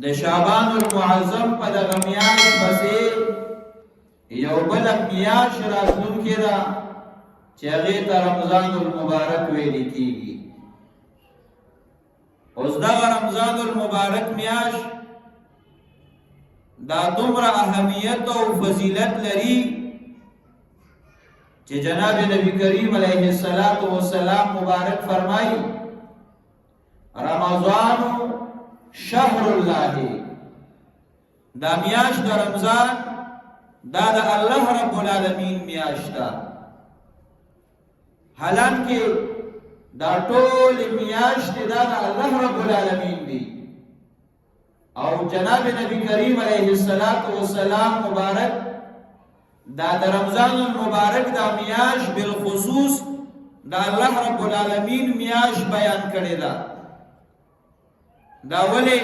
د شعبان المعظم په دغه میاشت پسې یو بل میاشت راتلونکې ده چې هغې ته رمضان المبارک ویل کېږي. اوس دغه رمضان المبارک میاشت دا دومره اهمیت او فضیلت لري چې جناب نبی کریم علیه السلام مبارک فرمایي رمضان شهر الله، دا میاشت د رمضان دا د الله رب العالمین میاشت ده. حالانکه دا ټول میاشت دا د الله رب العالمین دی او جناب نبی کریم علیه السلام مبارک دا د رمضان المبارک دا میاشت بالخصوص دا الله رب العالمین میاشت بیان کړی ده. دا ولی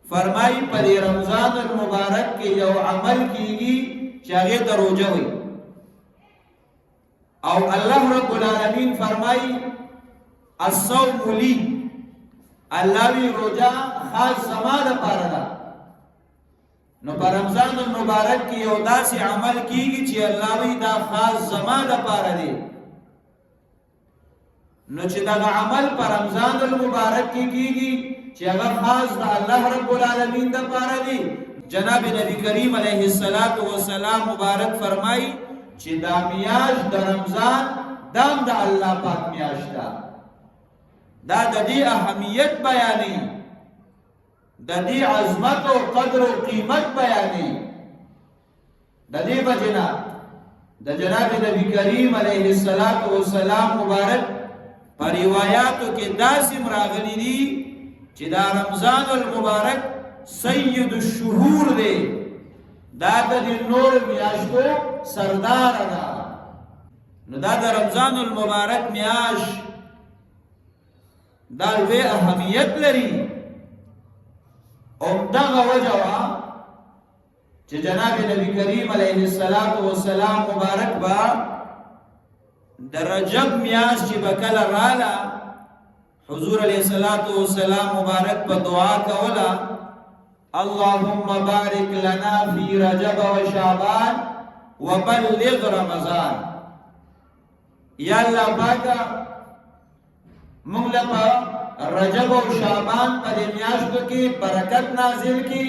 فرمائی پر رمضان المبارک کې یو عمل کیږي چې هغه ته روزه وي او الله رب العالمین فرمائی الصوم لی، الله وی روزه خاص زما لپاره ده. نو پر رمضان المبارک کې یو داسې عمل کیږي چې الله وی دا خاص زما لپاره دی. نو چې دا عمل پر رمضان المبارک کې کیږي چې هغه خاص د الله رب العالمین لپاره دی، جناب نبی کریم علیه السلام مبارک فرمایي چې دا میاشت د رمضان دام د الله پاک میاشت ده. دا د دې اهمیت بیانې، د دې عظمت او قدر او قیمت بیانې. د دې وجنا د جناب نبی کریم علیه السلام مبارک پر روایاتو کې داسې راغلي دي چې دا رمضان المبارک سید الشهور دی، دا د نور میاشتو سردار ده. نو دا د رمضان المبارک میاشت دا لوی اهمیت لري. دغه وجه وه چې جناب نبی کریم علیه السلام مبارک با د رجب میاشت چې به کله راله حضور علیہ السلام مبارک په دعا کولا اللهم بارک لنا فی رجب و شعبان وبلغ رمضان. یا الله پاکا موږ له رجب او شعبان په دې میاشتو کې برکت نازل کی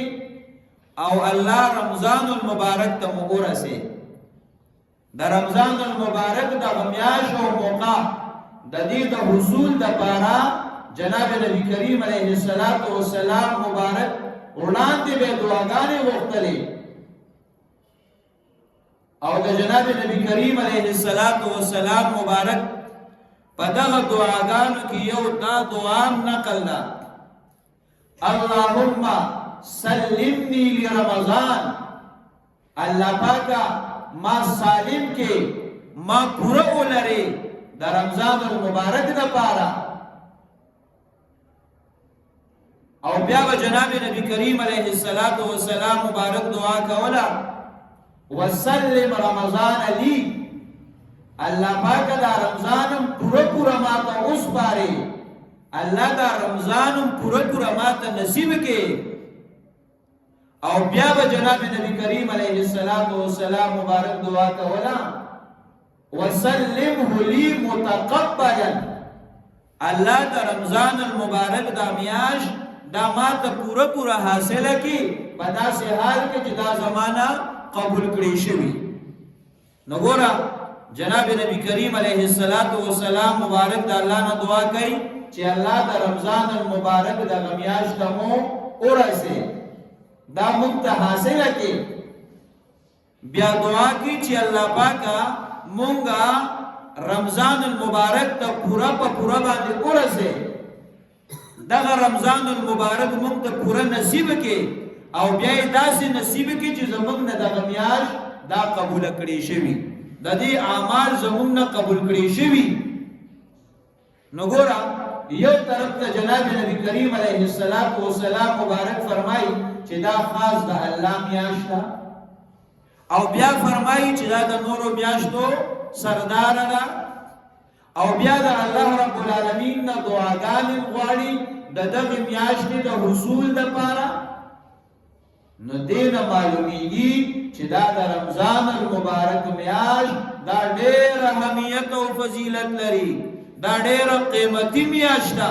او الله رمضان المبارک ته موږ ورسې. د رمضان المبارک د میاشت او موقع د دې د حصول د پاره جناب نبی کریم علیه السلام مبارک وړاندې به دعاګانې وغوښتلې او د جناب نبی کریم علیه السلام مبارک په دغه دعاګانو کې یو دا دعا نقل ده اللهم سلمني لرمضان، الله پاکا ما سالم کې ما پوره ولري د رمضان المبارک د پاره. او بیا به جناب نبی کریم علیه السلام مبارک دعا کولا وسلم رمضان لی، الله پاک دا رمضانم پوره ما ته اوس پاره، الله دا رمضانم پوره ما ته نصیب کې. او بیا به جناب نبی کریم علیه السلام مبارک دعا کولا وسلمه لی متقبلا، الله دا رمضان المبارک دا میاش دا ما ته پوره حاصله کی په داسې حال کې چې دا زمانہ قبول کړی شوی. نو ګوره جناب نبی کریم علیه السلام مبارک دا الله نه دعا کوي چې الله دا رمضان المبارک دا میاش ته مو ورسې دا موږ ته حاصله کی. بیا دعا کی چې الله پاکا مونگا رمضان المبارک تا پورا باندې ورسې. دغه رمضان المبارک مونږ ته پورا نصیب کې او بیا یې داسې نصیب کې چې زمونږ نه دغه میاشت دا قبول کړي شوي، د دې اعمال زمونږ نه قبول کړي شوي. نو ګوره یو طرف ته جناب نبی کریم علیه السلام مبارک فرمایي چې دا خاص د الله میاشت ده او بیا فرمایي چې دا د نورو میاشتو سردار ده او بیا د الله رب العالمین نه دعاګانې غواړي د دغه میاشتې د حصول لپاره، نو دین معلومیږي چې دا د رمضان المبارک میاشت دا ډېر اهمیت او فضیلت لري، دا ډېر قیمتي میاشت ده.